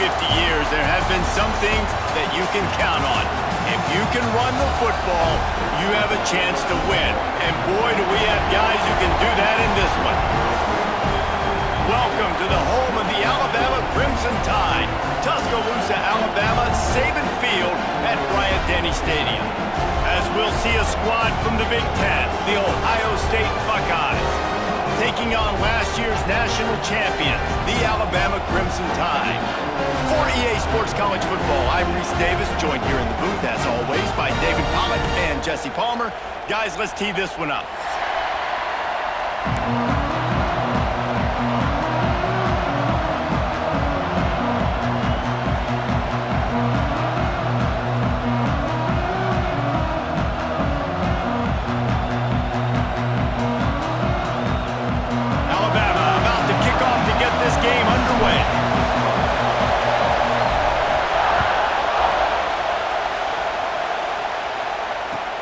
50 years, there have been some things that you can count on. If you can run the football, you have a chance to win. And boy, do we have guys who can do that in this one. Welcome to the home of the Alabama Crimson Tide. Tuscaloosa, Alabama, Saban Field at Bryant-Denny Stadium. As we'll see a squad from the Big Ten, the Ohio State Buckeyes, taking on last year's national champions, the Alabama Crimson Tide. For EA Sports College Football, I'm Reese Davis, joined here in the booth, as always, by David Pollack and Jesse Palmer. Guys, let's tee this one up.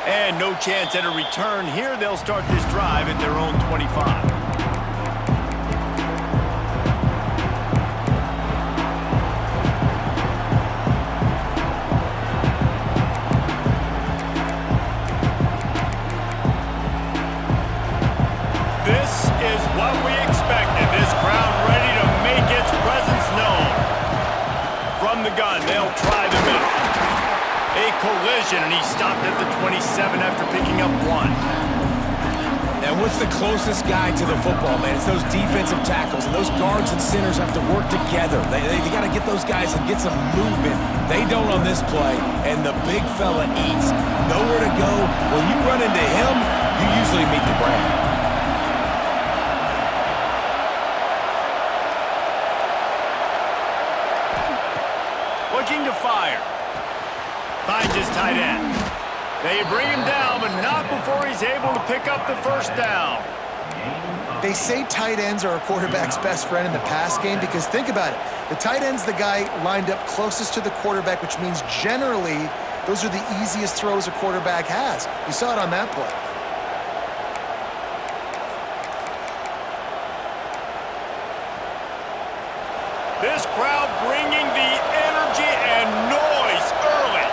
And no chance at a return here. They'll start this drive at their own 25. This is what we expected. This crowd ready to make its presence known. From the gun, they'll try the middle. A collision, and he stopped at the 27 after picking up one. And what's the closest guy to the football, man? It's those defensive tackles, and those guards and centers have to work together. They got to get those guys and get some movement. They don't on this play, and the big fella eats. Nowhere to go. When you run into him, you usually meet the ground. Looking to fire. Finds his tight end. They bring him down, but not before he's able to pick up the first down. They say tight ends are a quarterback's best friend in the pass game because think about it. The tight end's the guy lined up closest to the quarterback, which means generally those are the easiest throws a quarterback has. You saw it on that play. This crowd bringing the energy and noise early.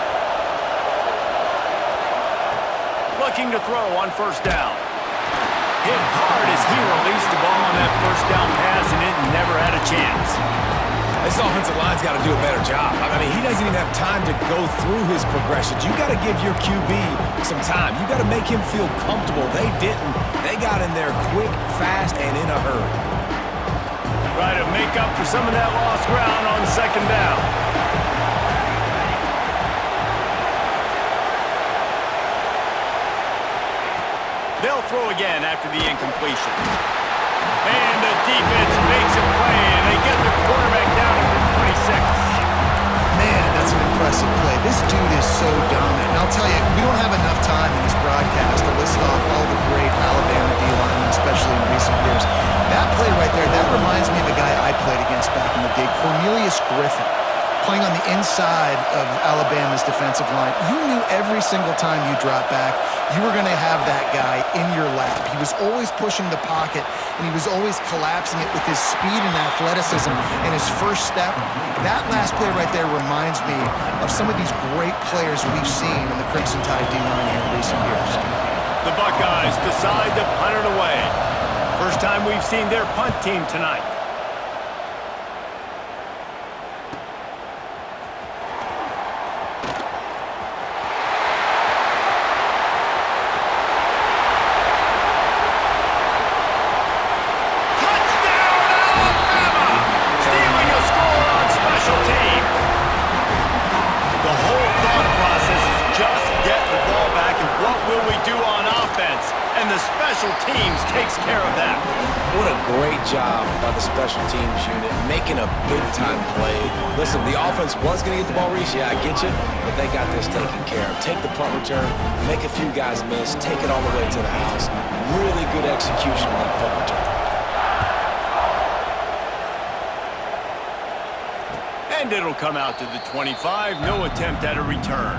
Looking to throw on first down. Hit hard as he released the ball on that first down pass, and it never had a chance. This offensive line's got to do a better job. I mean, he doesn't even have time to go through his progressions. You got to give your QB some time. You got to make him feel comfortable. They didn't. They got in there quick, fast, and in a hurry. Try to make up for some of that lost ground on second down. They'll throw again after the incompletion. And the defense makes a play, and they get the quarterback down at the 26. Man, that's an impressive play. This dude is so dominant. And I'll tell you, we don't have enough time in this broadcast to list off all the great Alabama D-linemen, especially in recent years. That play right there, that reminds me of a guy I played against back in the day, Cornelius Griffin, playing on the inside of Alabama's defensive line. You knew every single time you dropped back, you were going to have that guy in your lap. He was always pushing the pocket, and he was always collapsing it with his speed and athleticism and his first step. That last play right there reminds me of some of these great players we've seen in the Crimson Tide D-line here in recent years. The Buckeyes decide to punt it away. First time we've seen their punt team tonight. Special teams takes care of that. What a great job by the special teams unit, making a big-time play. Listen, the offense was going to get the ball, Reese. Yeah, I get you, but they got this taken care of. Take the punt return, make a few guys miss, take it all the way to the house. Really good execution on that punt return. And it'll come out to the 25. No attempt at a return.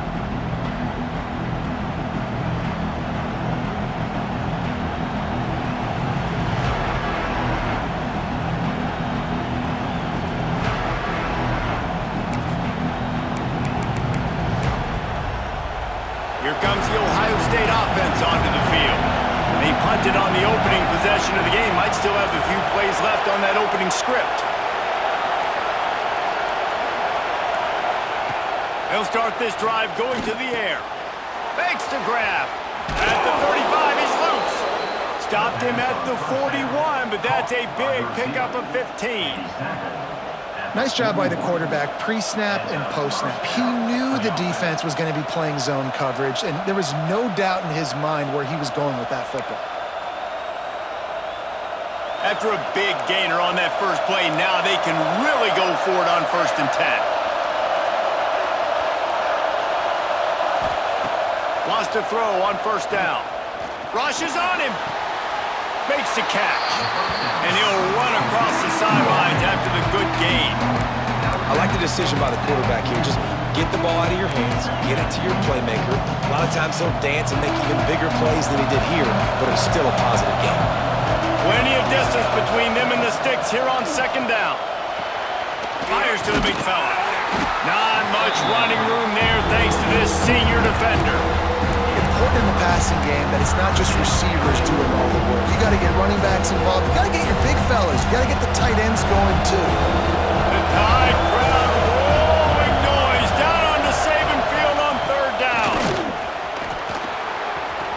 comes the Ohio State offense onto the field. They punted on the opening possession of the game. Might still have a few plays left on that opening script. They'll start this drive going to the air. Fakes to grab. At the 35, he's loose. Stopped him at the 41, but that's a big pickup of 15. Nice job by the quarterback, pre-snap and post-snap. He knew the defense was going to be playing zone coverage, and there was no doubt in his mind where he was going with that football. After a big gainer on that first play, now they can really go for it on 1st and 10. Lost a throw on 1st down. Rushes on him. Makes the catch. And he'll run across the sidelines after the good gain. I like the decision by the quarterback here. Just get the ball out of your hands, get it to your playmaker. A lot of times he'll dance and make even bigger plays than he did here, but it's still a positive game. Plenty of distance between them and the sticks here on 2nd down. Fires to the big fella. Not much running room there thanks to this senior defender. Important in the passing game that it's not just receivers doing all the work. You got to get running backs involved. You got to get your big fellas. You got to get the tight ends going too. The Tide crowd rolling noise down onto Saban Field on 3rd down.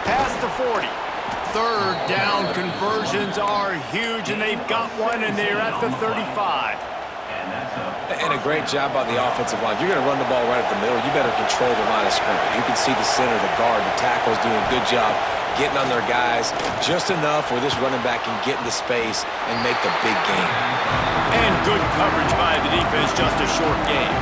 Past the 40. 3rd down conversions are huge, and they've got one, and they're at the 35. And a great job by the offensive line. If you're going to run the ball right at the middle, you better control the line of scrimmage. You can see the center, the guard, the tackles doing a good job getting on their guys just enough where this running back can get into space and make the big game. And good coverage by the defense, just a short game.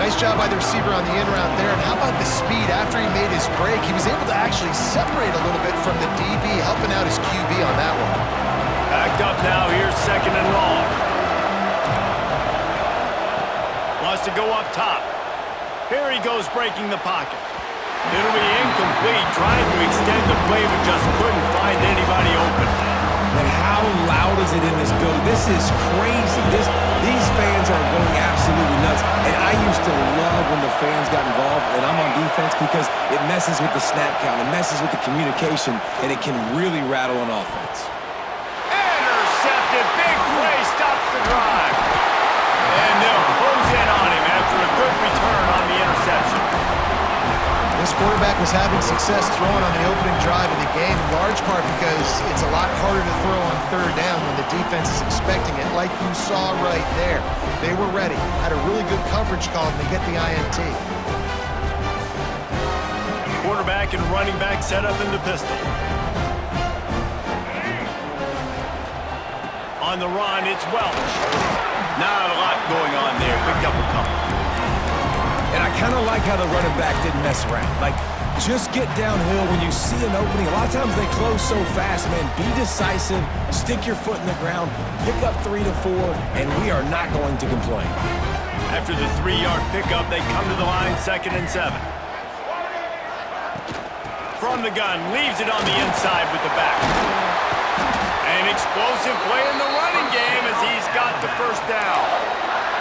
Nice job by the receiver on the in route there. And how about the speed after he made his break? He was able to actually separate a little bit from the DB, helping out his QB on that one. Backed up now, here's 2nd and long. Wants to go up top. Here he goes breaking the pocket. It'll be incomplete, trying to extend the play, but just couldn't find anybody open. And how loud is it in this building? This is crazy. These fans are going absolutely nuts. And I used to love when the fans got involved, and I'm on defense, because it messes with the snap count, it messes with the communication, and it can really rattle an offense. Intercepted, big play, stops the drive. And they'll close in on him after a good return on the interception. This quarterback was having success throwing on the opening drive of the game, in large part because it's a lot harder to throw on 3rd down when the defense is expecting it, like you saw right there. They were ready, had a really good coverage call to get the INT. Quarterback and running back set up in the pistol. On the run, it's Welch. Not a lot going on there. Picked up a couple. And I kind of like how the running back didn't mess around. Like, just get downhill when you see an opening. A lot of times they close so fast, man. Be decisive, stick your foot in the ground, pick up 3 to 4, and we are not going to complain. After the 3-yard pickup, they come to the line, 2nd and 7. From the gun, leaves it on the inside with the back. An explosive play in the running game as he's got the 1st down.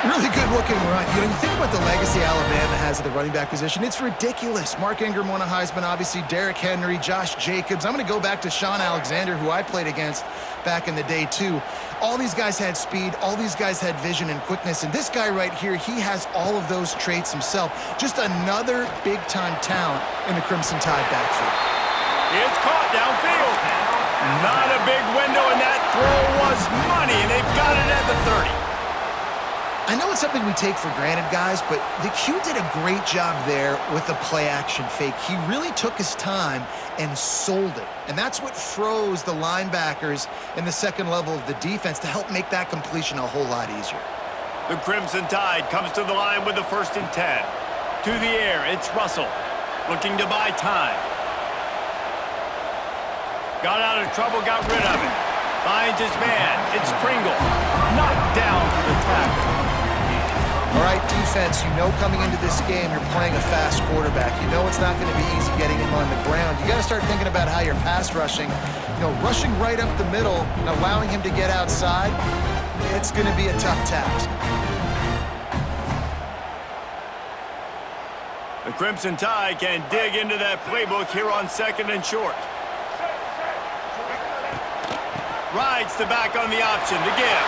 Really good looking run. You think about the legacy Alabama has at the running back position. It's ridiculous. Mark Ingram won a Heisman, obviously. Derrick Henry, Josh Jacobs. I'm going to go back to Sean Alexander, who I played against back in the day, too. All these guys had speed. All these guys had vision and quickness. And this guy right here, he has all of those traits himself. Just another big-time talent in the Crimson Tide backfield. It's caught downfield. Not a big window, and that throw was money, and they've got it at the 30. I know it's something we take for granted, guys, but the Q did a great job there with the play-action fake. He really took his time and sold it. And that's what froze the linebackers in the 2nd level of the defense to help make that completion a whole lot easier. The Crimson Tide comes to the line with the 1st and 10. To the air, it's Russell, looking to buy time. Got out of trouble, got rid of it. Finds his man, it's Pringle. Knocked down for the tackle. All right, defense, you know coming into this game you're playing a fast quarterback. You know it's not going to be easy getting him on the ground. You got to start thinking about how you're pass rushing. Rushing right up the middle and allowing him to get outside, it's going to be a tough task. The Crimson Tide can dig into that playbook here on 2nd and short. Rides the back on the option to give.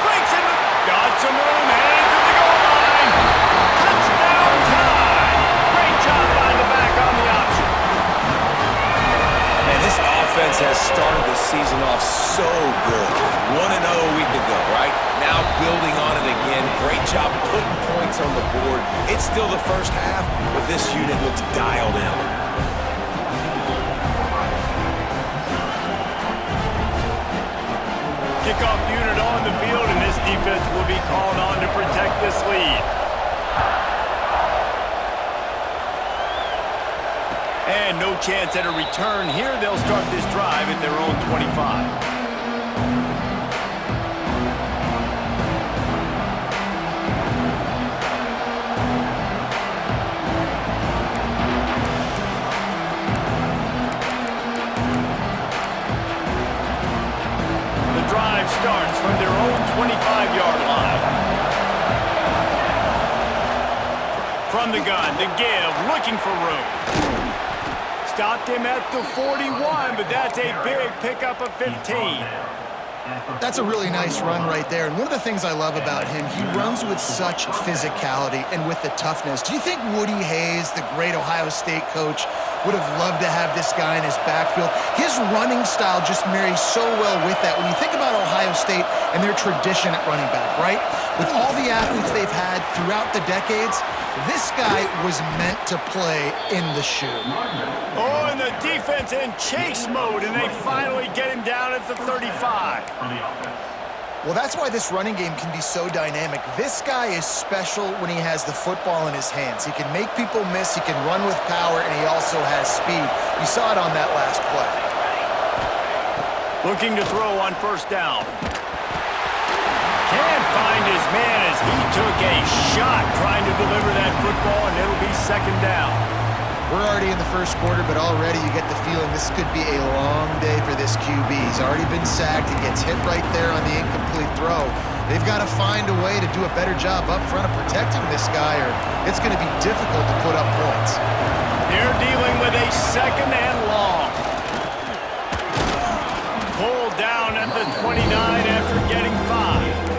Breaks in the... Got some room, headed to the goal line. Touchdown Tide! Great job by the back on the option. Man, this offense has started the season off so good. 1-0 a week ago, right? Now building on it again. Great job putting points on the board. It's still the first half, but this unit looks dialed in. Kickoff unit on the field, and this defense will be called on to protect this lead. And no chance at a return here. They'll start this drive at their own 25. Starts from their own 25-yard line. From the gun, the give, looking for room. Stopped him at the 41, but that's a big pickup of 15. That's a really nice run right there. And one of the things I love about him, he runs with such physicality and with the toughness. Do you think Woody Hayes, the great Ohio State coach, would have loved to have this guy in his backfield? His running style just marries so well with that. When you think about Ohio State and their tradition at running back, right? With all the athletes they've had throughout the decades, this guy was meant to play in the shoe. Oh, and the defense in chase mode, and they finally get him down at the 35. Well, that's why this running game can be so dynamic. This guy is special when he has the football in his hands. He can make people miss, he can run with power, and he also has speed. You saw it on that last play. Looking to throw on first down. Can't find his man as he took a shot trying to deliver that football, and it'll be 2nd down. We're already in the first quarter, but already you get the feeling this could be a long day for this QB. He's already been sacked. He gets hit right there on the incomplete throw. They've got to find a way to do a better job up front of protecting this guy, or it's going to be difficult to put up points. They're dealing with a 2nd and long. Pulled down at the 29 after getting 5.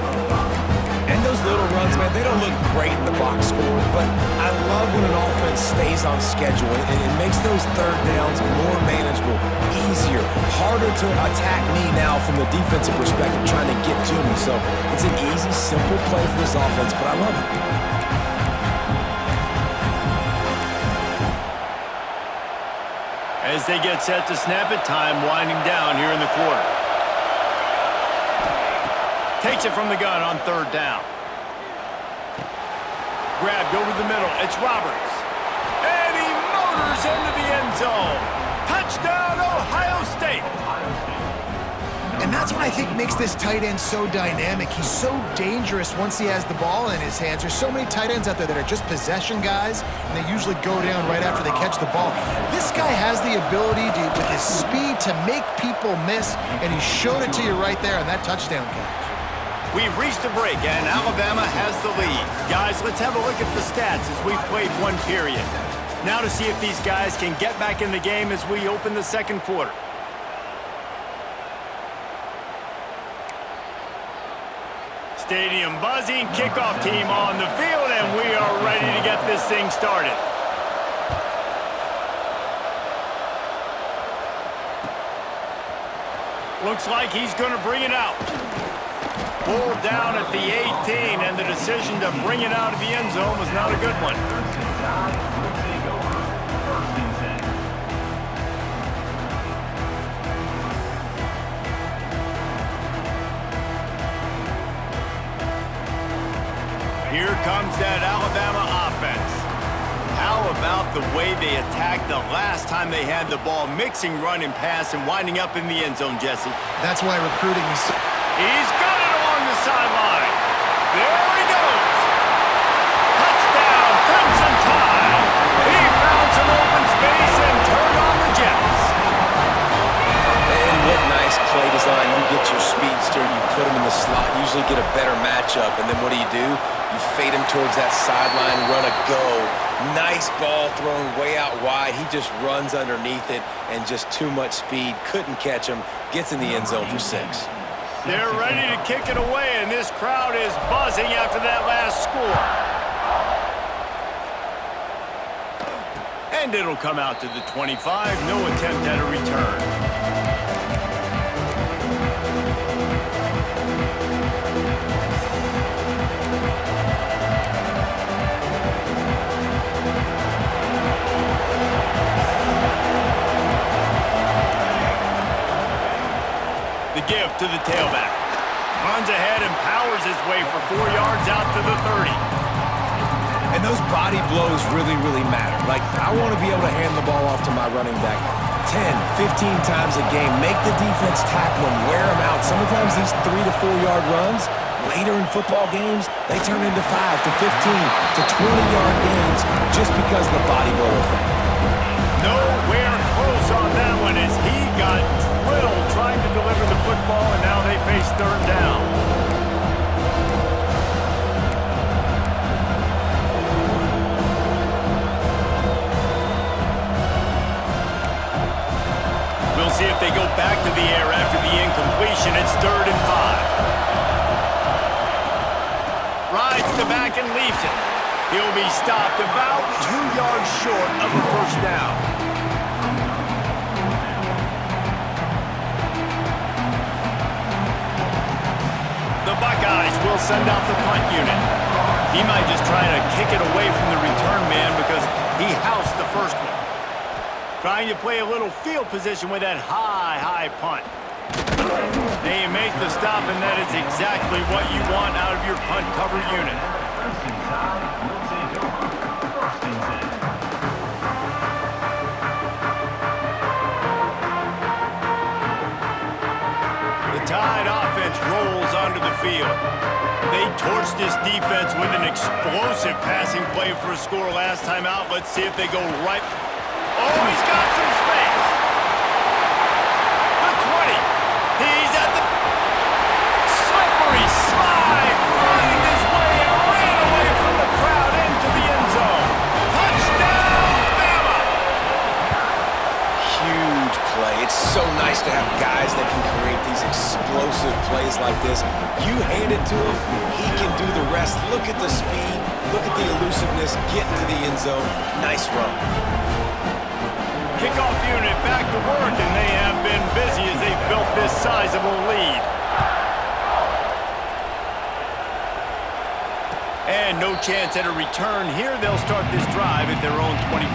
And those little runs, man, they don't look great in the box score, but I love when an offense stays on schedule, and it makes those 3rd downs more manageable, easier, harder to attack me now from the defensive perspective, trying to get to me. So it's an easy, simple play for this offense, but I love it. As they get set to snap it, time winding down here in the quarter. Takes it from the gun on 3rd down. Grabbed over the middle. It's Roberts. And he motors into the end zone. Touchdown, Ohio State. And that's what I think makes this tight end so dynamic. He's so dangerous once he has the ball in his hands. There's so many tight ends out there that are just possession guys, and they usually go down right after they catch the ball. This guy has the ability to, with his speed, to make people miss, and he showed it to you right there on that touchdown catch. We've reached a break, and Alabama has the lead. Guys, let's have a look at the stats as we've played one period. Now to see if these guys can get back in the game as we open the 2nd quarter. Stadium buzzing, kickoff team on the field, and we are ready to get this thing started. Looks like he's going to bring it out. Pulled down at the 18, and the decision to bring it out of the end zone was not a good one. Here comes that Alabama offense. How about the way they attacked the last time they had the ball, mixing run and pass and winding up in the end zone, Jesse? That's why recruiting is... He's got it along the sideline. There he goes. Touchdown, Crimson Tide. He found some open space and turned on the Jets. And what nice play design. You get your speedster, you put him in the slot, usually get a better matchup, and then what do? You fade him towards that sideline, run a go. Nice ball thrown way out wide. He just runs underneath it and just too much speed. Couldn't catch him. Gets in the end zone for 6. They're ready to kick it away, and this crowd is buzzing after that last score. And it'll come out to the 25. No attempt at a return. The give to the tailback. Runs ahead and powers his way for 4 yards out to the 30. And those body blows really, really matter. Like, I want to be able to hand the ball off to my running back 10, 15 times a game. Make the defense tackle him, wear him out. Sometimes these 3 to 4 yard runs, later in football games, they turn into 5 to 15 to 20 yard gains just because of the body blow effect. Nowhere close on that one as he got drilled trying to deliver the football, and now they face 3rd down. We'll see if they go back to the air after the incompletion. It's 3rd and 5. Rides the back and leaves it. He'll be stopped about 2 yards short of a 1st down. The Buckeyes will send out the punt unit. He might just try to kick it away from the return man because he housed the first one. Trying to play a little field position with that high punt. They make the stop, and that is exactly what you want out of your punt cover unit. The Tide offense rolls onto the field. They torched this defense with an explosive passing play for a score last time out. Let's see if they go right. Oh, he's got some space. The 20. He's at the slippery slide, finding his way and ran away from the crowd into the end zone. Touchdown, Bama! Huge play. It's so nice to have guys that can create these explosive plays like this. You hand it to him, he can do the rest. Look at the speed, look at the elusiveness, get into the end zone. Nice run. Kickoff unit back to work, and they have been busy as they've built this sizable lead. And no chance at a return here. They'll start this drive at their own 25.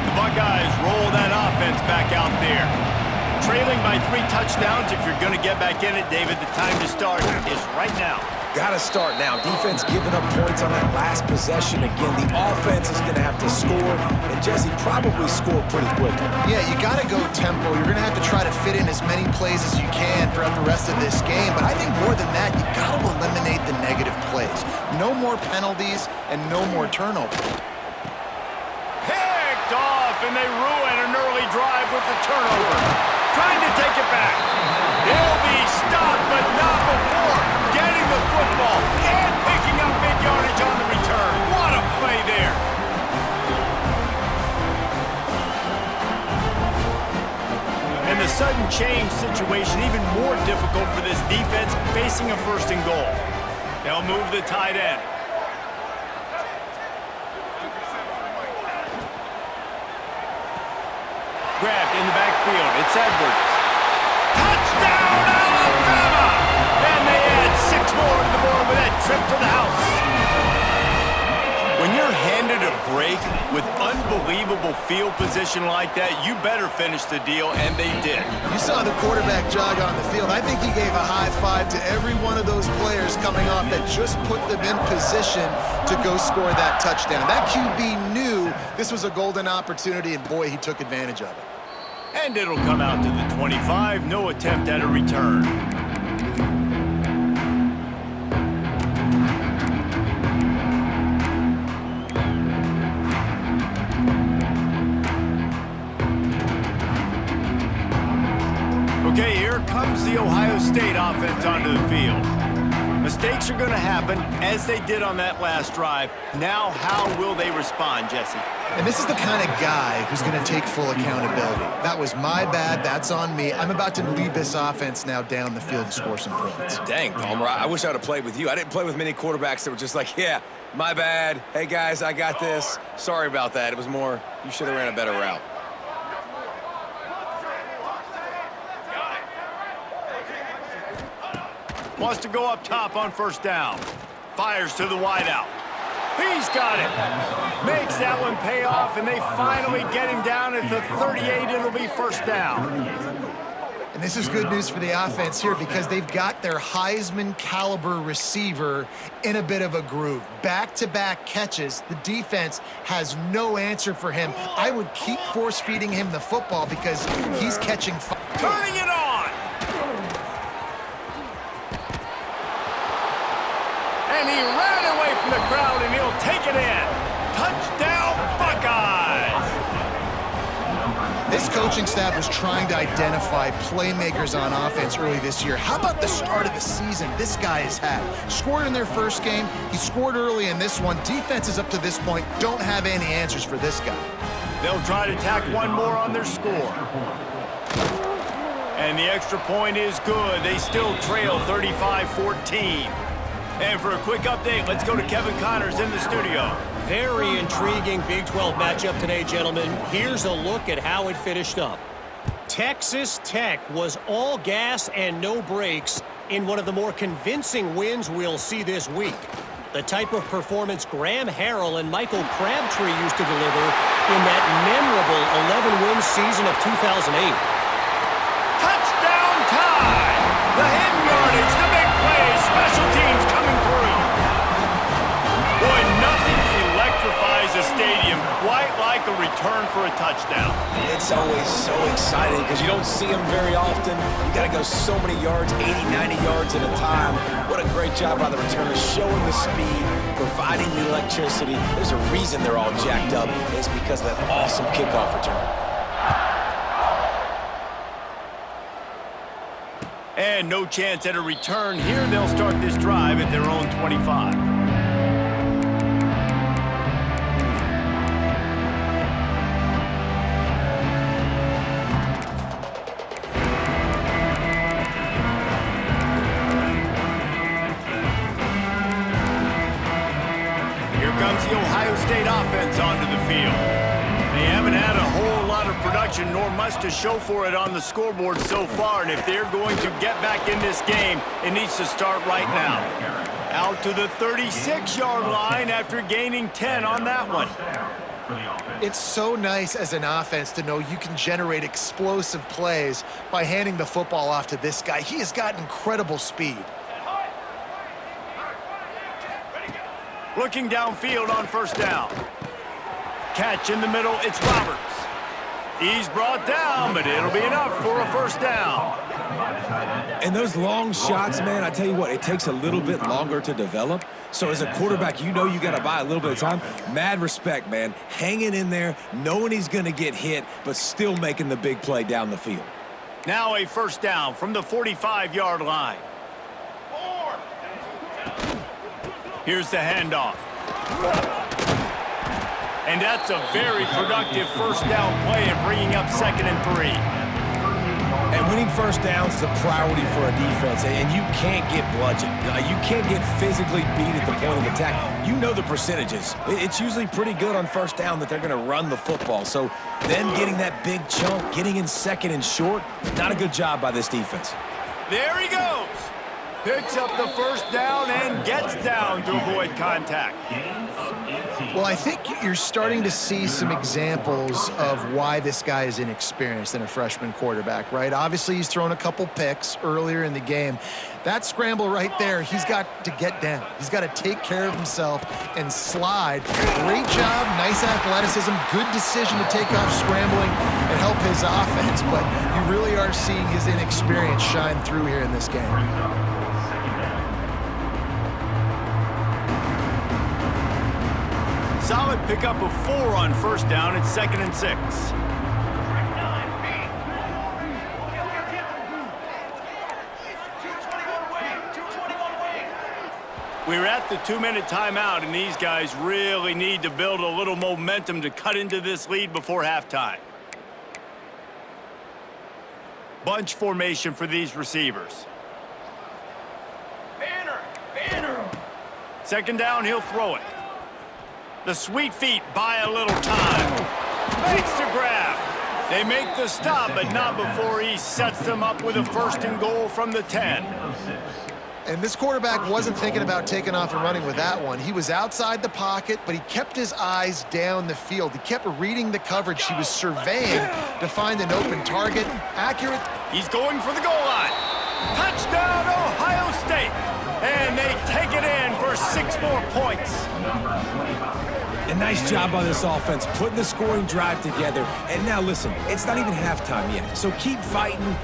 The Buckeyes roll that offense back out there. Trailing by 3 touchdowns. If you're going to get back in it, David, the time to start is right now. Got to start now. Defense giving up points on that last possession. Again, the offense is going to have to score, and Jesse probably score pretty quickly. Yeah, you got to go tempo. You're going to have to try to fit in as many plays as you can throughout the rest of this game. But I think more than that, you got to eliminate the negative plays. No more penalties and no more turnovers. Picked off, and they ruin an early drive with the turnover. Trying to take it back. He'll be stopped, but not before getting the football and picking up big yardage on the return. What a play there. And the sudden change situation even more difficult for this defense facing a 1st and goal. They'll move the tight end. Grabbed in the backfield. It's Edwards. Touchdown, Alabama! And they add 6 more to the board with that trip to the house. When you're handed a break with unbelievable field position like that, you better finish the deal, and they did. You saw the quarterback jog on the field. I think he gave a high five to every one of those players coming off that just put them in position to go score that touchdown. That QB knew this was a golden opportunity, and boy, he took advantage of it. And it'll come out to the 25. No attempt at a return. Okay, here comes the Ohio State offense onto the field. Mistakes are going to happen, as they did on that last drive. Now, how will they respond, Jesse? And this is the kind of guy who's going to take full accountability. That was my bad. That's on me. I'm about to lead this offense now down the field and score some points. Dang, Palmer, I wish I would have played with you. I didn't play with many quarterbacks that were just like, yeah, my bad. Hey, guys, I got this. Sorry about that. It was more, you should have ran a better route. Wants to go up top on first down. Fires to the wideout. He's got it. Makes that one pay off, and they finally get him down at the 38. It'll be first down. And this is good news for the offense here because they've got their Heisman caliber receiver in a bit of a groove. Back-to-back catches. The defense has no answer for him. I would keep force-feeding him the football because he's catching fire. Turning it on. And he ran away from the crowd, and he'll take it in. Touchdown, Buckeyes! This coaching staff was trying to identify playmakers on offense early this year. How about the start of the season this guy has had? Scored in their first game. He scored early in this one. Defenses up to this point don't have any answers for this guy. They'll try to tack one more on their score. And the extra point is good. They still trail 35-14. And for a quick update, let's go to Kevin Connors in the studio. Very intriguing Big 12 matchup today, gentlemen. Here's a look at how it finished up. Texas Tech was all gas and no brakes in one of the more convincing wins we'll see this week. The type of performance Graham Harrell and Michael Crabtree used to deliver in that memorable 11-win season of 2008. Touchdown time! The hidden yardage, the big plays, special teams coming through. Boy, nothing electrifies a stadium quite like a return for a touchdown. It's always so exciting because you don't see them very often. You got to go so many yards, 80, 90 yards at a time. What a great job by the returners, showing the speed, providing the electricity. There's a reason they're all jacked up. It's because of that awesome kickoff return. And no chance at a return here. They'll start this drive at their own 25. Here comes the Ohio State offense onto the field. They haven't had a whole lot of production, nor much to show for it on the scoreboard so far. And if they're going to get back in this game, it needs to start right now. Out to the 36-yard line after gaining 10 on that one. It's so nice as an offense to know you can generate explosive plays by handing the football off to this guy. He has got incredible speed. Looking downfield on first down. Catch in the middle, it's Roberts. He's brought down, but it'll be enough for a first down. And those long shots, man, I tell you what, it takes a little bit longer to develop. So as a quarterback, you know you got to buy a little bit of time. Mad respect, man. Hanging in there, knowing he's going to get hit, but still making the big play down the field. Now a first down from the 45-yard line. Here's the handoff. And that's a very productive first down play and bringing up 2nd and 3. And winning first downs is a priority for a defense, and you can't get bludgeoned. You can't get physically beat at the point of attack. You know the percentages. It's usually pretty good on first down that they're going to run the football. So then getting that big chunk, getting in 2nd and short, not a good job by this defense. There he goes. Picks up the first down and gets down to avoid contact. Well, I think you're starting to see some examples of why this guy is inexperienced in a freshman quarterback, right? Obviously, he's thrown a couple picks earlier in the game. That scramble right there, he's got to get down. He's got to take care of himself and slide. Great job, nice athleticism, good decision to take off scrambling and help his offense, but you really are seeing his inexperience shine through here in this game. Solid pickup of 4 on first down. It's 2nd and 6. We're at the 2-minute timeout, and these guys really need to build a little momentum to cut into this lead before halftime. Bunch formation for these receivers. Banner. Second down, he'll throw it. The sweet feet buy a little time. Makes the grab. They make the stop, but not before he sets them up with a 1st and goal from the 10. And this quarterback wasn't thinking about taking off and running with that one. He was outside the pocket, but he kept his eyes down the field. He kept reading the coverage. He was surveying to find an open target. Accurate. He's going for the goal line. Touchdown, Ohio State. And they take it in for 6 more points. A nice job by this offense, putting the scoring drive together. And now listen, it's not even halftime yet. So keep fighting,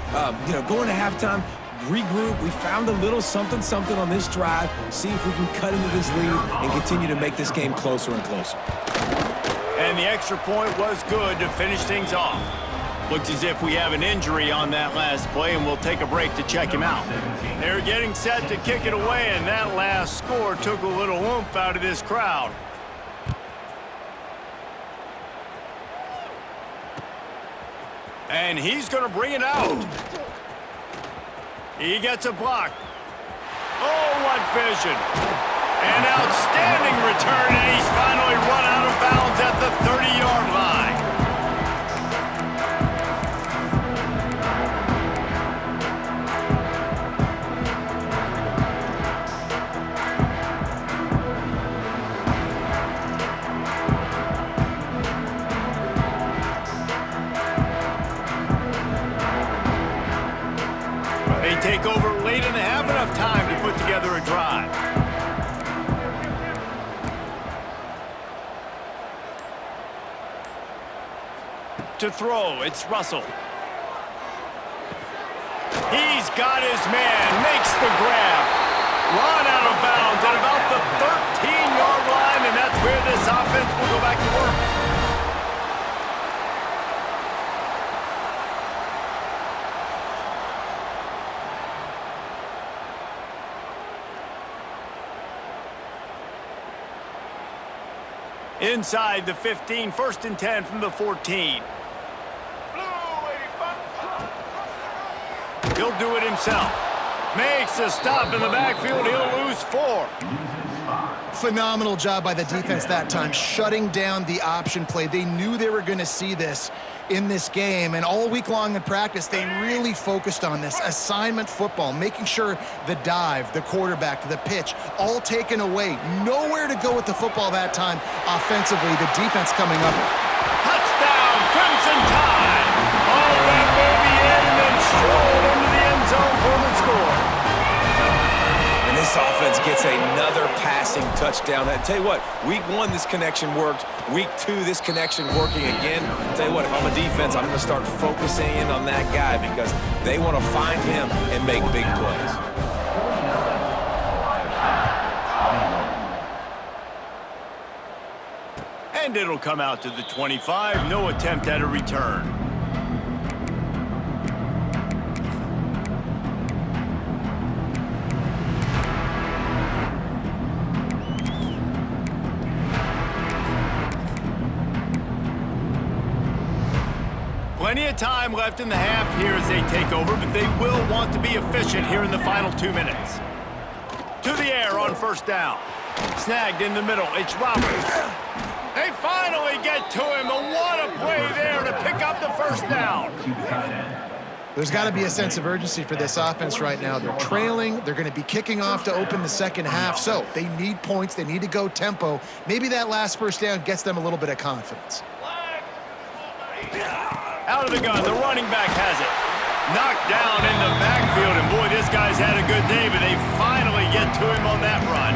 going to halftime. Regroup. We found a little something on this drive. See if we can cut into this lead and continue to make this game closer and closer. And the extra point was good to finish things off. Looks as if we have an injury on that last play, and we'll take a break to check him out. They're getting set to kick it away, and that last score took a little oomph out of this crowd. And he's going to bring it out. He gets a block. Oh, what vision. An outstanding return, and he's finally run out of bounds at the 30-yard line. They take over late and have enough time to put together a drive. To throw, it's Russell. He's got his man, makes the grab. Run out of bounds at about the 13-yard line, and that's where this offense will go back to work. Inside the 15, 1st and 10 from the 14. He'll do it himself. Makes a stop in the backfield. He'll lose 4. Phenomenal job by the defense that time, shutting down the option play. They knew they were going to see this in this game, and all week long in practice, they really focused on this assignment football, making sure the dive, the quarterback, the pitch, all taken away. Nowhere to go with the football that time offensively. The defense coming up. Touchdown, Crimson Tide. Oh, that baby in and then strolled into the end zone for the score. And this offense gets another passing touchdown. I tell you what, week 1, this connection worked. Week 2, this connection working again. I tell you what, if I'm a defense, I'm going to start focusing in on that guy because they want to find him and make big plays. And it'll come out to the 25. No attempt at a return. Plenty of time left in the half here as they take over, but they will want to be efficient here in the final 2 minutes. To the air on 1st down. Snagged in the middle. It's Roberts. They finally get to him. What a play there to pick up the 1st down. There's got to be a sense of urgency for this offense right now. They're trailing. They're going to be kicking off to open the second half. So they need points. They need to go tempo. Maybe that last 1st down gets them a little bit of confidence. Out of the gun, the running back has it. Knocked down in the backfield, and boy, this guy's had a good day, but they finally get to him on that run.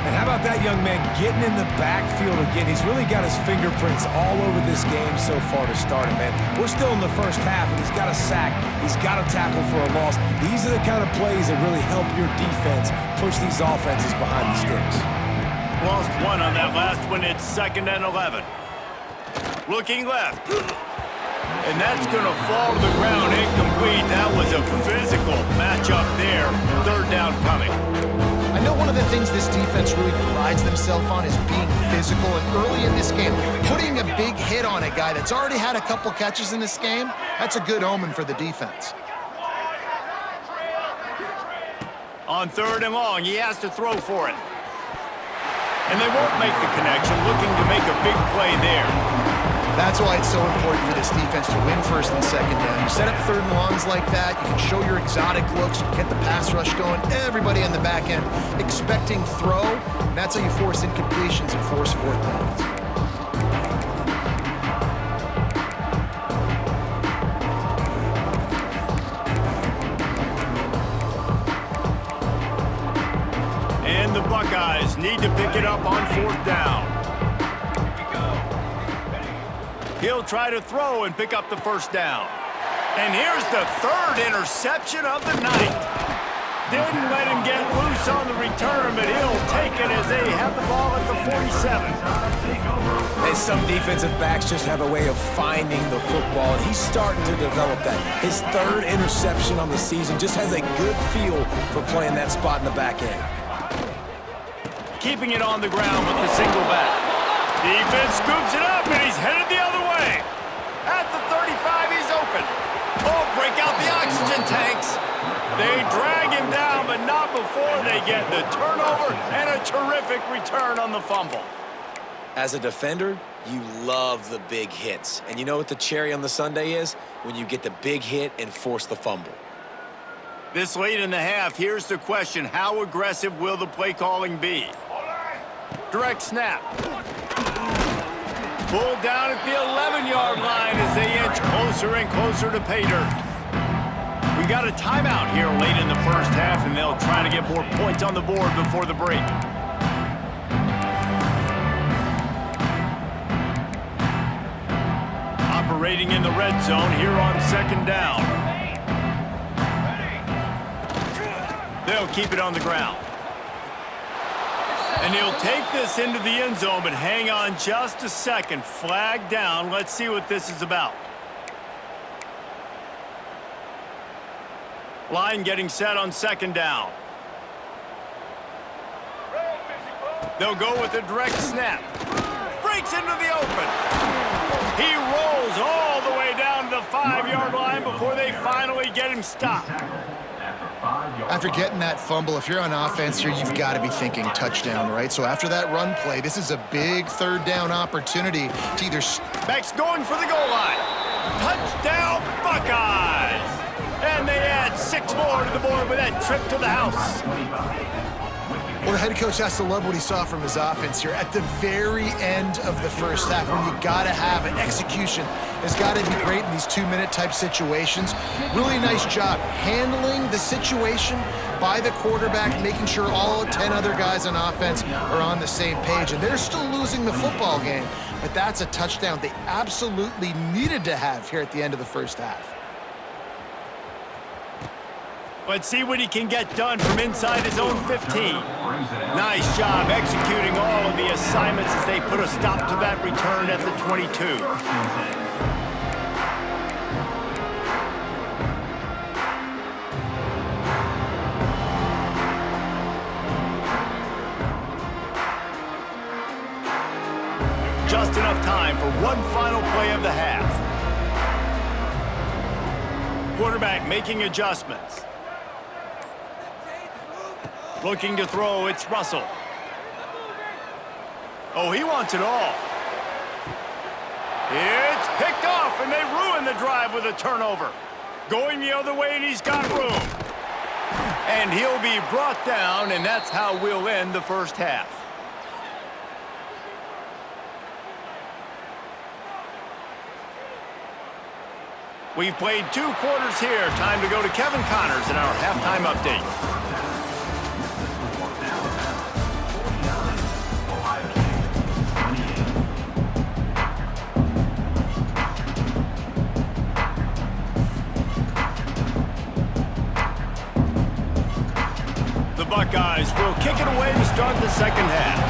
And how about that young man getting in the backfield again? He's really got his fingerprints all over this game so far to start it, man. We're still in the 1st half, and he's got a sack. He's got a tackle for a loss. These are the kind of plays that really help your defense push these offenses behind the sticks. Lost 1 on that last one. It's 2nd and 11. Looking left. And that's going to fall to the ground incomplete. That was a physical matchup there. 3rd down coming. I know one of the things this defense really prides themselves on is being physical, and early in this game, putting a big hit on a guy that's already had a couple catches in this game, that's a good omen for the defense. On 3rd and long, he has to throw for it. And they won't make the connection, looking to make a big play there. That's why it's so important for this defense to win 1st and 2nd down. You set up 3rd and longs like that, you can show your exotic looks, get the pass rush going, everybody on the back end expecting throw, and that's how you force incompletions and force 4th downs. And the Buckeyes need to pick it up on 4th down. He'll try to throw and pick up the 1st down. And here's the 3rd interception of the night. Didn't let him get loose on the return, but he'll take it as they have the ball at the 47. And some defensive backs just have a way of finding the football, and he's starting to develop that. His 3rd interception on the season just has a good feel for playing that spot in the back end. Keeping it on the ground with the single back. Defense scoops it up, and he's headed the other way. At the 35, he's open. Oh, break out the oxygen tanks. They drag him down, but not before they get the turnover and a terrific return on the fumble. As a defender, you love the big hits. And you know what the cherry on the sundae is? When you get the big hit and force the fumble. This late in the half, here's the question. How aggressive will the play calling be? Direct snap. Pulled down at the 11-yard line as they inch closer and closer to pay dirt. We got a timeout here late in the 1st half, and they'll try to get more points on the board before the break. Operating in the red zone here on 2nd down. They'll keep it on the ground. And he'll take this into the end zone, but hang on just a second. Flag down. Let's see what this is about. Line getting set on 2nd down. They'll go with a direct snap. Breaks into the open. He rolls all the way down to the 5-yard line before they finally get him stopped. After getting that fumble, if you're on offense here, you've got to be thinking touchdown, right? So after that run play, this is a big 3rd down opportunity to either... Backs going for the goal line. Touchdown, Buckeyes! And they add 6 more to the board with that trip to the house. Well, the head coach has to love what he saw from his offense here. At the very end of the 1st half, when you got to have an execution, has got to be great in these 2-minute type situations. Really nice job handling the situation by the quarterback, making sure all 10 other guys on offense are on the same page. And they're still losing the football game, but that's a touchdown they absolutely needed to have here at the end of the 1st half. Let's see what he can get done from inside his own 15. Nice job executing all of the assignments as they put a stop to that return at the 22. Just enough time for one final play of the half. Quarterback making adjustments. Looking to throw, it's Russell. Oh, he wants it all. It's picked off, and they ruin the drive with a turnover. Going the other way, and he's got room. And he'll be brought down, and that's how we'll end the 1st half. We've played 2 quarters here. Time to go to Kevin Connors in our halftime update. Buckeyes will kick it away to start the 2nd half.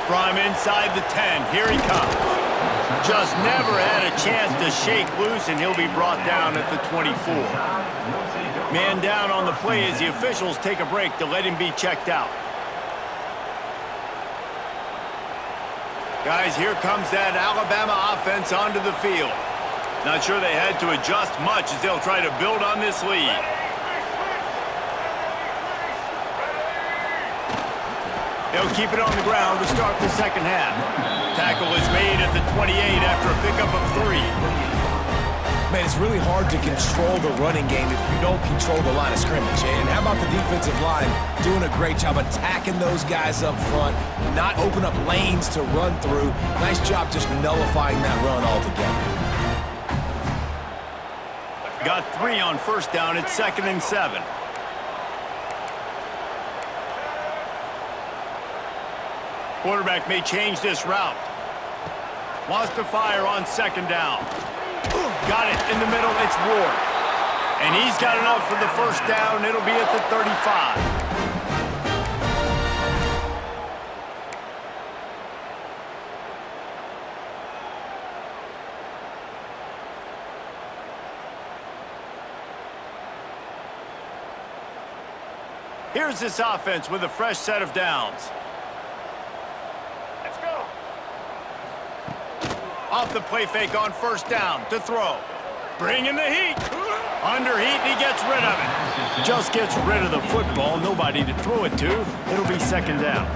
From inside the 10, here he comes. just never had a chance to shake loose, and he'll be brought down at the 24. Man down on the play as the officials take a break to let him be checked out. Guys, here comes that Alabama offense onto the field. Not sure they had to adjust much as they'll try to build on this lead. They'll keep it on the ground to start the second half. Tackle is made at the 28 after a pickup of 3. Man, it's really hard to control the running game if you don't control the line of scrimmage. And how about the defensive line doing a great job attacking those guys up front, not open up lanes to run through. Nice job just nullifying that run altogether. Got 3 on first down. It's 2nd and 7. Quarterback may change this route. Wants to fire on 2nd down. Got it in the middle. It's Ward. And he's got enough for the first down. It'll be at the 35. Here's this offense with a fresh set of downs. Off the play fake on first down to throw. Bringing the heat. Under heat, and he gets rid of it. Just gets rid of the football. Nobody to throw it to. It'll be 2nd down.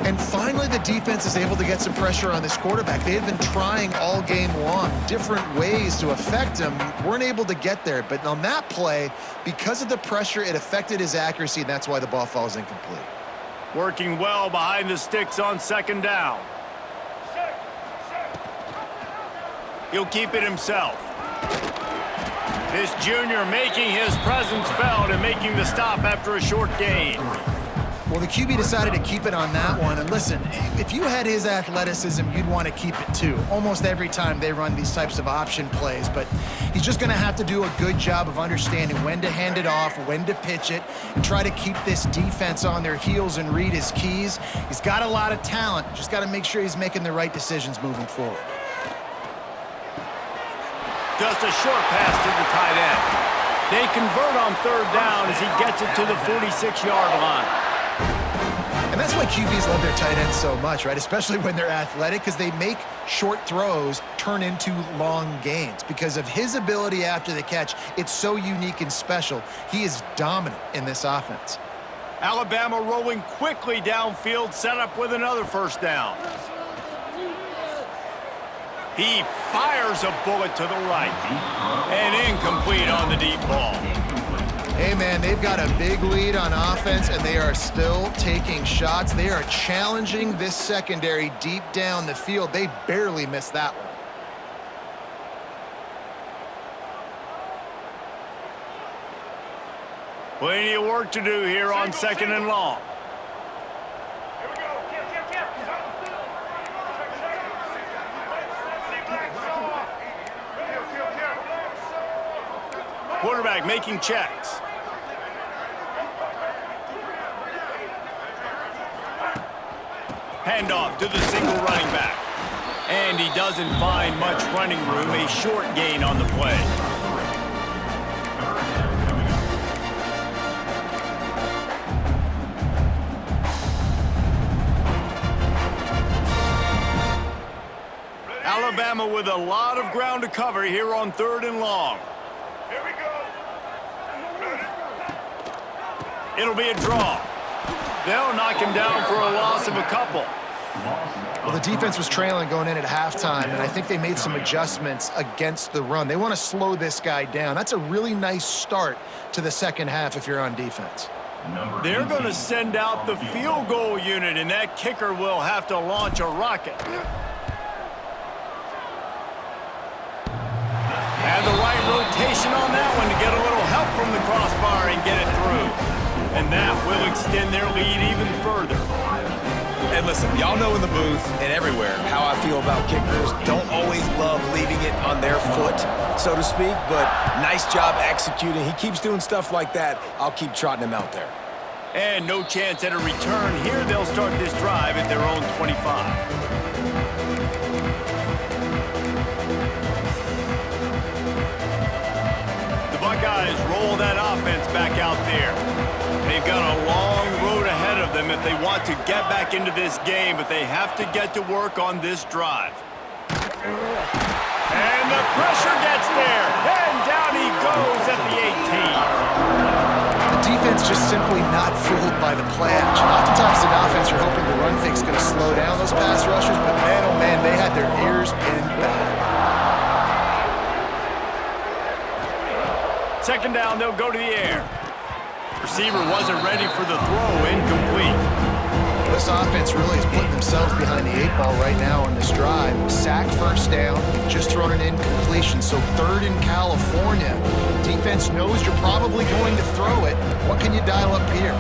And finally, the defense is able to get some pressure on this quarterback. They had been trying all game long, different ways to affect him. Weren't able to get there. But on that play, because of the pressure, it affected his accuracy, and that's why the ball falls incomplete. Working well behind the sticks on 2nd down. He'll keep it himself. This junior making his presence felt and making the stop after a short gain. Well, the QB decided to keep it on that one. And listen, if you had his athleticism, you'd want to keep it too. Almost every time they run these types of option plays. But he's just going to have to do a good job of understanding when to hand it off, when to pitch it, and try to keep this defense on their heels and read his keys. He's got a lot of talent. Just got to make sure he's making the right decisions moving forward. Just a short pass to the tight end. They convert on 3rd down as he gets it to the 46-yard line. And that's why QBs love their tight ends so much, right? Especially when they're athletic, because they make short throws turn into long gains. Because of his ability after the catch, it's so unique and special. He is dominant in this offense. Alabama rolling quickly downfield, set up with another first down. He fires a bullet to the right. And incomplete on the deep ball. Hey, man, they've got a big lead on offense, and they are still taking shots. They are challenging this secondary deep down the field. They barely missed that one. Plenty of work to do here on 2nd and long. Quarterback making checks. Handoff to the single running back. And he doesn't find much running room. A short gain on the play. Alabama with a lot of ground to cover here on 3rd and long. Here we go. It'll be a draw. They'll knock him down for a loss of a couple. Well, the defense was trailing going in at halftime, and I think they made some adjustments against the run. They want to slow this guy down. That's a really nice start to the second half if you're on defense. They're going to send out the field goal unit, and that kicker will have to launch a rocket. And the right rotation on that one to get a little help from the crossbar and get it through. And that will extend their lead even further. And listen, y'all know in the booth and everywhere how I feel about kickers. Don't always love leaving it on their foot, so to speak, but nice job executing. He keeps doing stuff like that. I'll keep trotting him out there. And no chance at a return here. They'll start this drive at their own 25. pull that offense back out there. They've got a long road ahead of them if they want to get back into this game, but they have to get to work on this drive. And the pressure gets there, and down he goes at the 18. The defense just simply not fooled by the play action. Oftentimes in offense, you're hoping the run fake's going to slow down those pass rushers, but man, oh man, they had their ears pinned back. Second down, they'll go to the air. Receiver wasn't ready for the throw, incomplete. This offense really is putting themselves behind the 8-ball right now on this drive. Sack first down, just thrown an incompletion, so third in California. Defense knows you're probably going to throw it. What can you dial up here?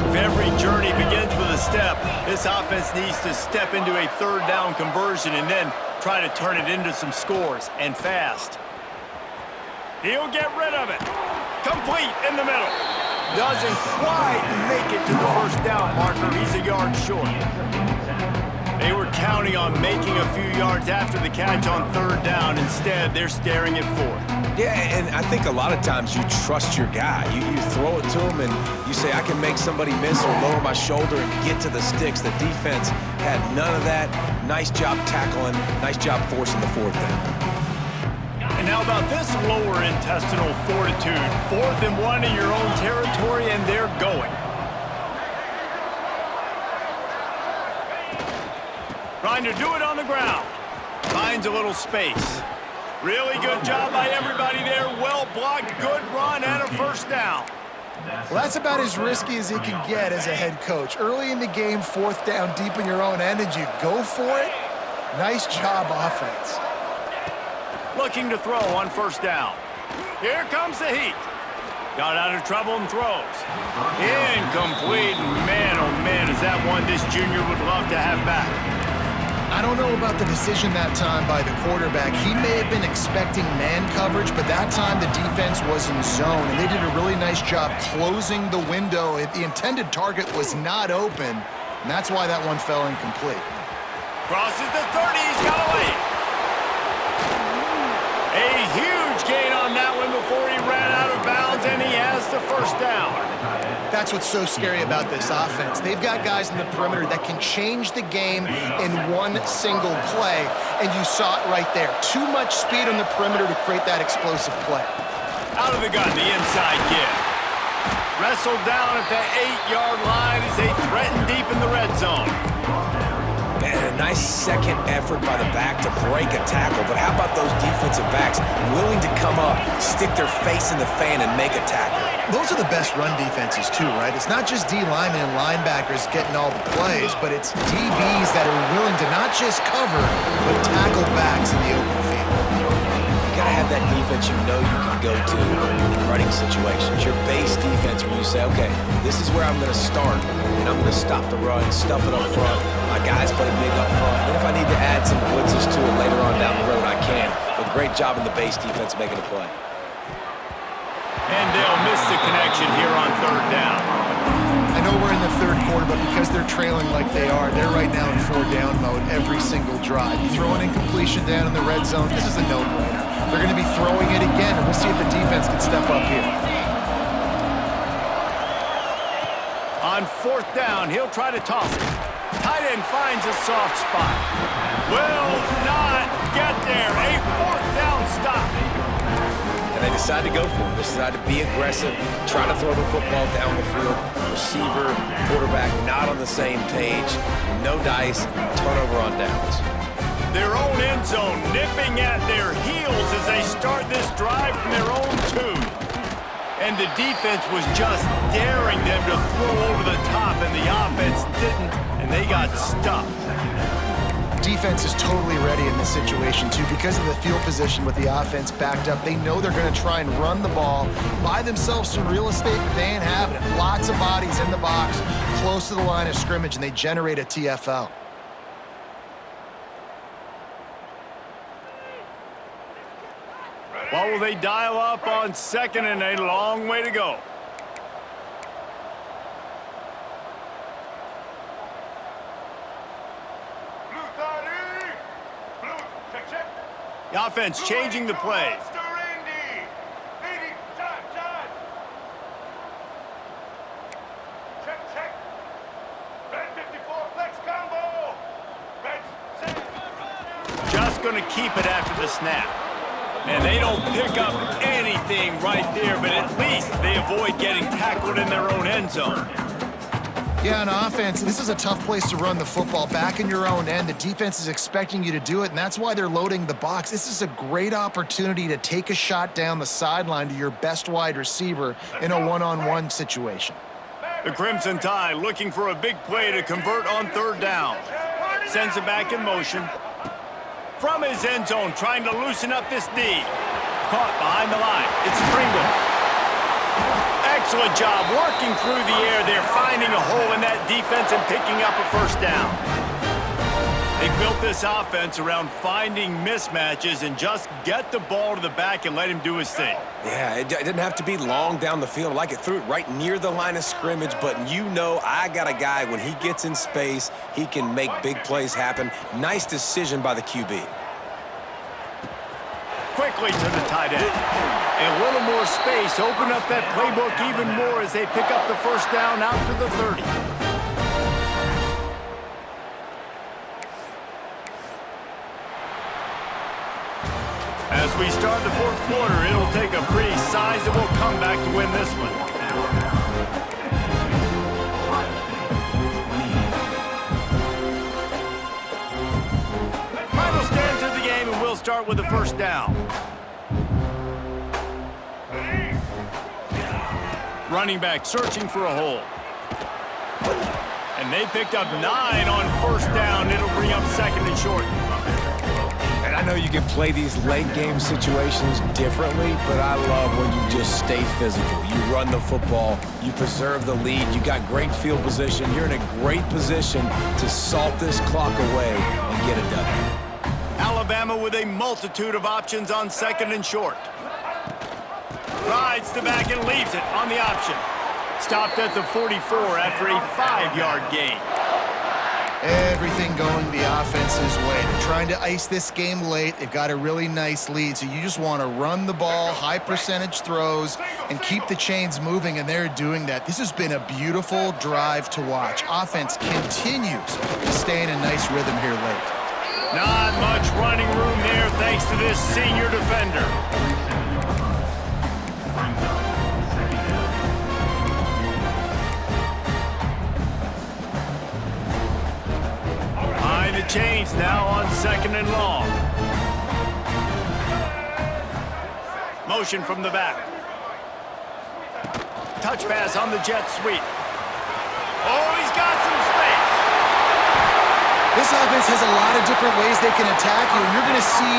If every journey begins with a step, this offense needs to step into a third down conversion and then try to turn it into some scores, and fast. He'll get rid of it. Complete in the middle. Doesn't quite make it to the first down marker. He's a yard short. They were counting on making a few yards after the catch on third down. Instead, they're staring at fourth. Yeah, and I think a lot of times you trust your guy. You throw it to him and you say, I can make somebody miss or lower my shoulder and get to the sticks. The defense had none of that. Nice job tackling. Nice job forcing the fourth down. And how about this lower intestinal fortitude? 4th and 1 in your own territory, and they're going. Trying to do it on the ground. Finds a little space. Really good job by everybody there. Well blocked, good run, and a first down. Well, that's about as risky as he can get as a head coach. Early in the game, 4th down deep in your own end, and you go for it. Nice job, offense. Looking to throw on first down. Here comes the heat. Got out of trouble and throws. Incomplete. Man, oh man, is that one this junior would love to have back. I don't know about the decision that time by the quarterback. He may have been expecting man coverage, but that time the defense was in zone, and they did a really nice job closing the window. The intended target was not open, and that's why that one fell incomplete. Crosses the 30. He's got away. A huge gain on that one before he ran out of bounds, and he has the first down. That's what's so scary about this offense. They've got guys in the perimeter that can change the game in one single play, and you saw it right there. Too much speed on the perimeter to create that explosive play. Out of the gun, the inside give. Wrestled down at the 8-yard line as they threaten deep in the red zone. Man, a nice second effort by the back to break a tackle, but how about those defensive backs willing to come up, stick their face in the fan, and make a tackle? Those are the best run defenses too, right? It's not just D linemen and linebackers getting all the plays, but it's DBs that are willing to not just cover, but tackle backs in the open field. You gotta have that defense you know you can go to in running situations. Your base defense where you say, okay, this is where I'm gonna start, and I'm gonna stop the run, stuff it up front. My guys play big up front. And if I need to add some blitzes to it later on down the road, I can. But great job in the base defense making a play. And they'll miss the connection here on third down. I know we're in the third quarter, but because they're trailing like they are, they're right now in 4-down mode every single drive. You throw an incompletion down in the red zone, this is a no-brainer. They're going to be throwing it again, and we'll see if the defense can step up here. On 4th down, he'll try to toss it. Tight end finds a soft spot. Will not get there. A 4th down stop. And they decide to go for it. They decide to be aggressive, try to throw the football down the field. Receiver, quarterback not on the same page. No dice, turnover on downs. Their own end zone nipping at their heels as they start this drive from their own 2. And the defense was just daring them to throw over the top, and the offense didn't, and they got stuffed. Defense is totally ready in this situation, too. Because of the field position with the offense backed up, they know they're going to try and run the ball, buy themselves some real estate, but they ain't having it. Lots of bodies in the box, close to the line of scrimmage, and they generate a TFL. What will they dial up on second, and a long way to go? The offense changing the play. just going to keep it after the snap. And they don't pick up anything right there, but at least they avoid getting tackled in their own end zone. Yeah, on offense, this is a tough place to run the football. Back in your own end, the defense is expecting you to do it, and that's why they're loading the box. This is a great opportunity to take a shot down the sideline to your best wide receiver in a one-on-one situation. The Crimson Tide looking for a big play to convert on third down. Sends it back in motion. From his end zone, trying to loosen up this D. Caught behind the line. It's Pringle. Excellent job working through the air there, finding a hole in that defense and picking up a first down. They built this offense around finding mismatches and just get the ball to the back and let him do his thing. Yeah, it didn't have to be long down the field. Like it threw it right near the line of scrimmage, but you know I got a guy, when he gets in space, he can make big plays happen. Nice decision by the QB. Quickly to the tight end. And a little more space. Open up that playbook even more as they pick up the first down out to the 30. As we start the fourth quarter, it'll take a pretty sizable comeback to win this one. Final stand of the game, and we'll start with the first down. Running back searching for a hole. And they picked up 9 on first down. It'll bring up second and short. And I know you can play these late game situations differently, but I love when you just stay physical. You run the football, you preserve the lead, you got great field position. You're in a great position to salt this clock away and get it done. Alabama with a multitude of options on second and short. Rides the back and leaves it on the option. Stopped at the 44 after a 5-yard gain. Everything going the offense's way. They're trying to ice this game late. They've got a really nice lead, so you just want to run the ball, high percentage throws, and keep the chains moving, and they're doing that. This has been a beautiful drive to watch. Offense continues to stay in a nice rhythm here late. Not much running room there thanks to this senior defender. The chains now on second and long. Motion from the back. Touch pass on the jet sweep. Oh, he's got some space. This offense has a lot of different ways they can attack you, and you're going to see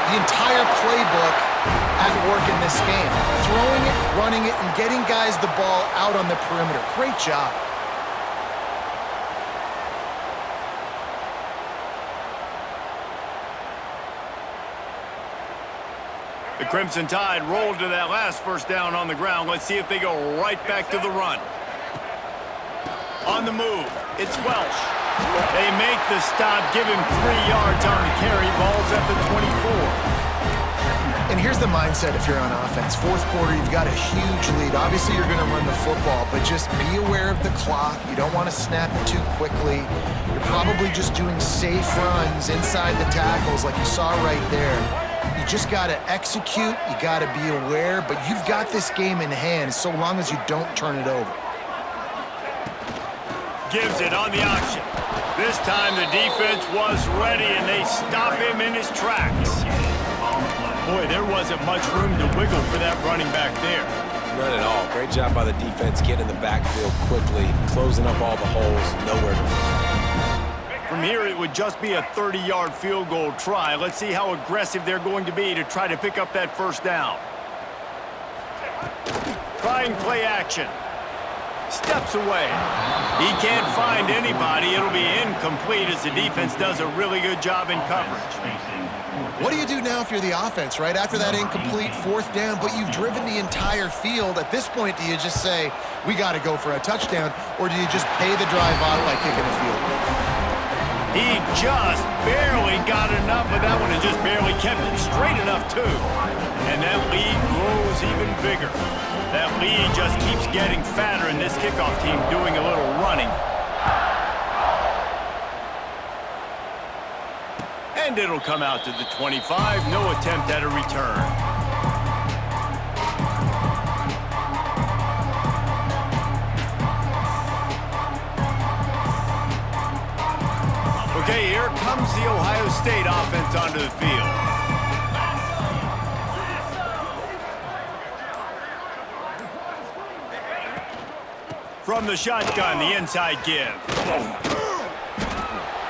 the entire playbook at work in this game. Throwing it, running it, and getting guys the ball out on the perimeter. Great job. The Crimson Tide rolled to that last first down on the ground. Let's see if they go right back to the run. On the move, it's Welsh. They make the stop, give him 3 yards on the carry. Ball's at the 24. And here's the mindset if you're on offense. Fourth quarter, you've got a huge lead. Obviously, you're going to run the football, but just be aware of the clock. You don't want to snap it too quickly. You're probably just doing safe runs inside the tackles like you saw right there. You just got to execute, you got to be aware, but you've got this game in hand so long as you don't turn it over. Gives it on the option. This time the defense was ready and they stop him in his tracks. Boy, there wasn't much room to wiggle for that running back there. None at all. Great job by the defense getting in the backfield quickly, closing up all the holes, nowhere to run. From here, it would just be a 30-yard field goal try. Let's see how aggressive they're going to be to try to pick up that first down. Trying play action. Steps away. He can't find anybody. It'll be incomplete as the defense does a really good job in coverage. What do you do now if you're the offense, right? After that incomplete fourth down, but you've driven the entire field. At this point, do you just say, we got to go for a touchdown, or do you just pay the drive out by kicking a field goal? He just barely got enough of that one and just barely kept it straight enough, too. And that lead grows even bigger. That lead just keeps getting fatter, and this kickoff team doing a little running. And it'll come out to the 25. No attempt at a return. Okay, here comes the Ohio State offense onto the field. From the shotgun, the inside give.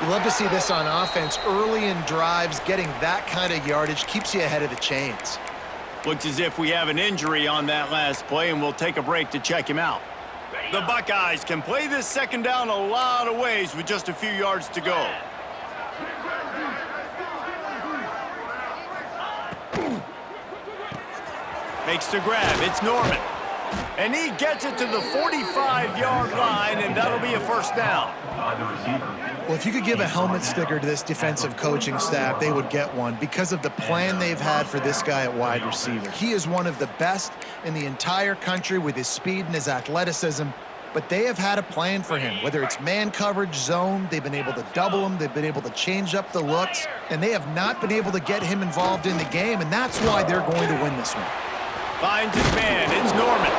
You love to see this on offense. Early in drives, getting that kind of yardage keeps you ahead of the chains. Looks as if we have an injury on that last play, and we'll take a break to check him out. The Buckeyes can play this second down a lot of ways with just a few yards to go. Makes the grab. It's Norman. And he gets it to the 45-yard line, and that'll be a first down. Well, if you could give a helmet sticker to this defensive coaching staff, they would get one because of the plan they've had for this guy at wide receiver. He is one of the best in the entire country with his speed and his athleticism, but they have had a plan for him. Whether it's man coverage, zone, they've been able to double him, they've been able to change up the looks, and they have not been able to get him involved in the game, and that's why they're going to win this one. Finds his man. It's Norman.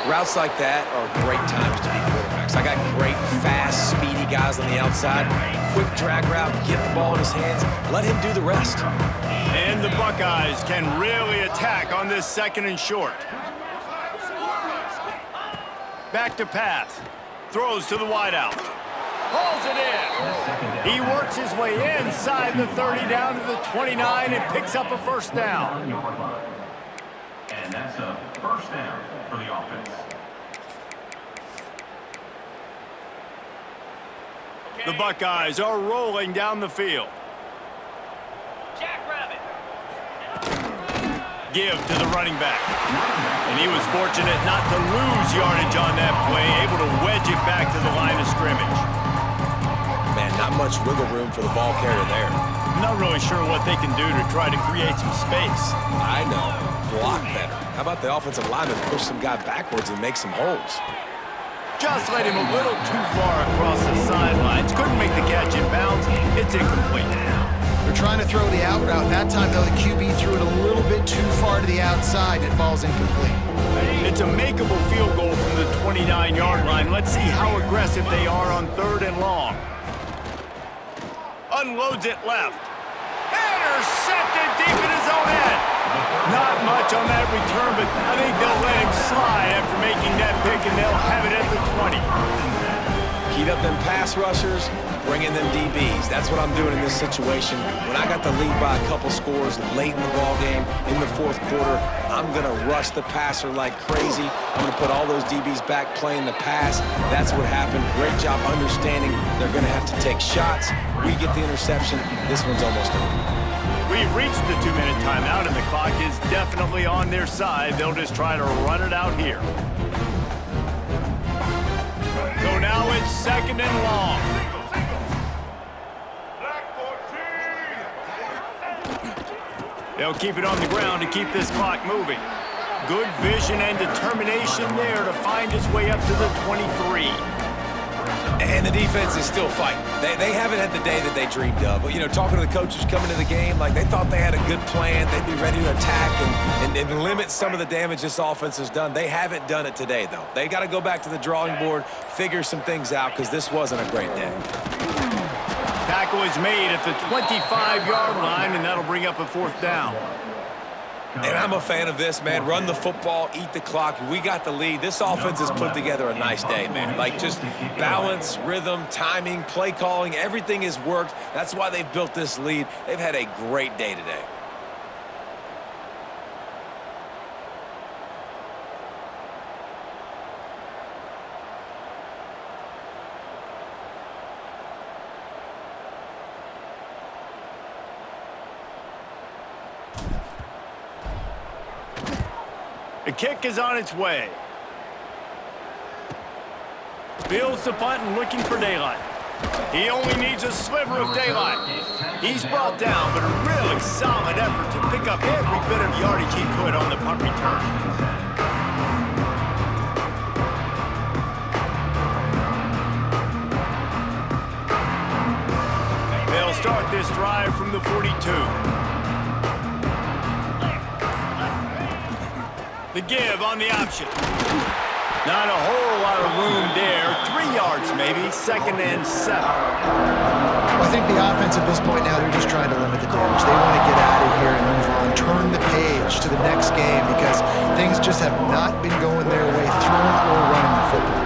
Routes like that are great times to be quarterbacks. I got great, fast, speedy guys on the outside. Quick drag route, get the ball in his hands, let him do the rest. And the Buckeyes can really attack on this second and short. Back to pass. Throws to the wideout. Hauls it in. He works his way inside the 30 down to the 29 and picks up a first down. And that's a first down for the offense. The Buckeyes are rolling down the field. Jackrabbit. Give to the running back. And he was fortunate not to lose yardage on that play, able to wedge it back to the line of scrimmage. Man, not much wiggle room for the ball carrier there. I'm not really sure what they can do to try to create some space. I know. Block better. How about the offensive lineman push some guy backwards and make some holes? Just let him a little too far across the sidelines. Couldn't make the catch in bounds. It's incomplete. They're trying to throw the out route. That time, though, the QB threw it a little bit too far to the outside, and it falls incomplete. It's a makeable field goal from the 29-yard line. Let's see how aggressive they are on 3rd and long. Unloads it left. Intercepted deep in his own end. Not much on that return, but I think they'll let him slide after making that pick, and they'll have it at the 20. Heat up them pass rushers, bring in them DBs. That's what I'm doing in this situation. When I got the lead by a couple scores late in the ball game, in the 4th quarter, I'm going to rush the passer like crazy. I'm going to put all those DBs back playing the pass. That's what happened. Great job understanding they're going to have to take shots. We get the interception. This one's almost over. We've reached the 2-minute timeout, and the clock is definitely on their side. They'll just try to run it out here. So now it's 2nd and long. They'll keep it on the ground to keep this clock moving. Good vision and determination there to find his way up to the 23. And the defense is still fighting. They haven't had the day that they dreamed of. You know, talking to the coaches coming to the game, like they thought they had a good plan. They'd be ready to attack and limit some of the damage this offense has done. They haven't done it today, though. They got to go back to the drawing board, figure some things out, because this wasn't a great day. Tackle is made at the 25-yard line, and that'll bring up a 4th down. And I'm a fan of this, man. Run the football, eat the clock. We got the lead. This offense has put together a nice day, man. Like just balance, rhythm, timing, play calling, everything has worked. That's why they've built this lead. They've had a great day today. The kick is on its way. Fields the punt and looking for daylight. He only needs a sliver of daylight. He's brought down, but a really solid effort to pick up every bit of yardage he could on the punt return. They'll start this this drive from the 42. The give on the option. Not a whole lot of room there. 3 yards maybe, 2nd and 7. Well, I think the offense at this point now, they're just trying to limit the damage. They want to get out of here and move on, turn the page to the next game because things just have not been going their way, throwing or running the football.